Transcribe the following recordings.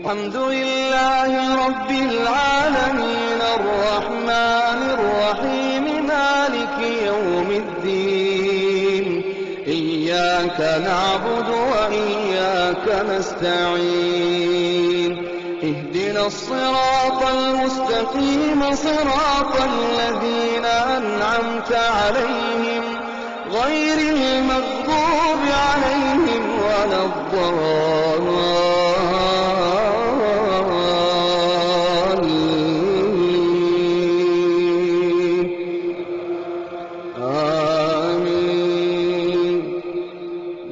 الحمد لله رب العالمين الرحمن الرحيم مالك يوم الدين إياك نعبد وإياك نستعين اهدنا الصراط المستقيم صراط الذين أنعمت عليهم غير المغضوب عليهم ولا الضالين آمين.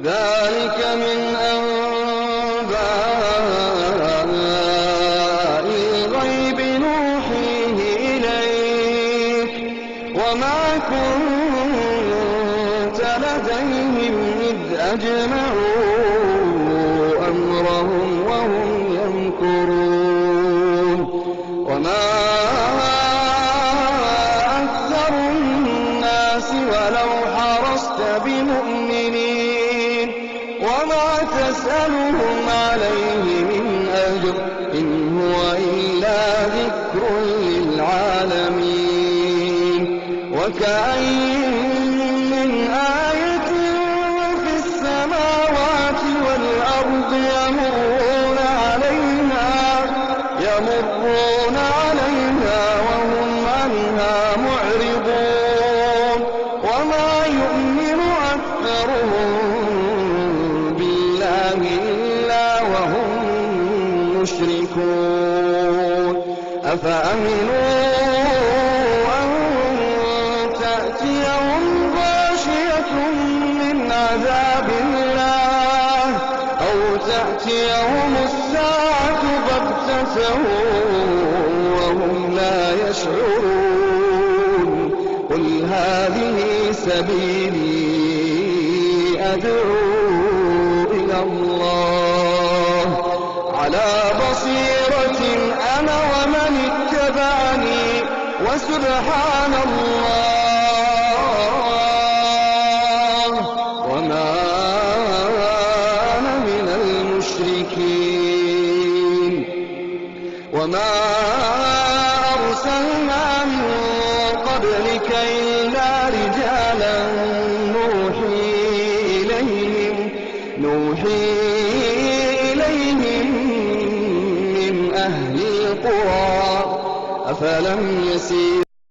ذلك من أنباء الغيب نوحيه إليك وما كنت لديهم إذ أجمعوا أمرهم وهم يمكرون وما أكثر الناس ولو حرصت بمؤمنين وما تسألهم عليه من أجر إن هو إلا ذكر للعالمين وكأين من آية في السماوات والأرض يمرون عليها وهم عنها معرضون وما يؤمن أكثرهم بالله إلا وهم مشركون أفأمنوا أن تأتيهم غاشية من عذاب الله أو تأتيهم الساعة بغتة وهم لا يشعرون قل هذه سبيلي أدعو إلى الله على بصيرة أنا ومن اتبعني وسبحان الله وما أنا من المشركين وما أرسلنا من قبلك إلا رجالا نوحي إليهم من أهل القرى أفلم يسيروا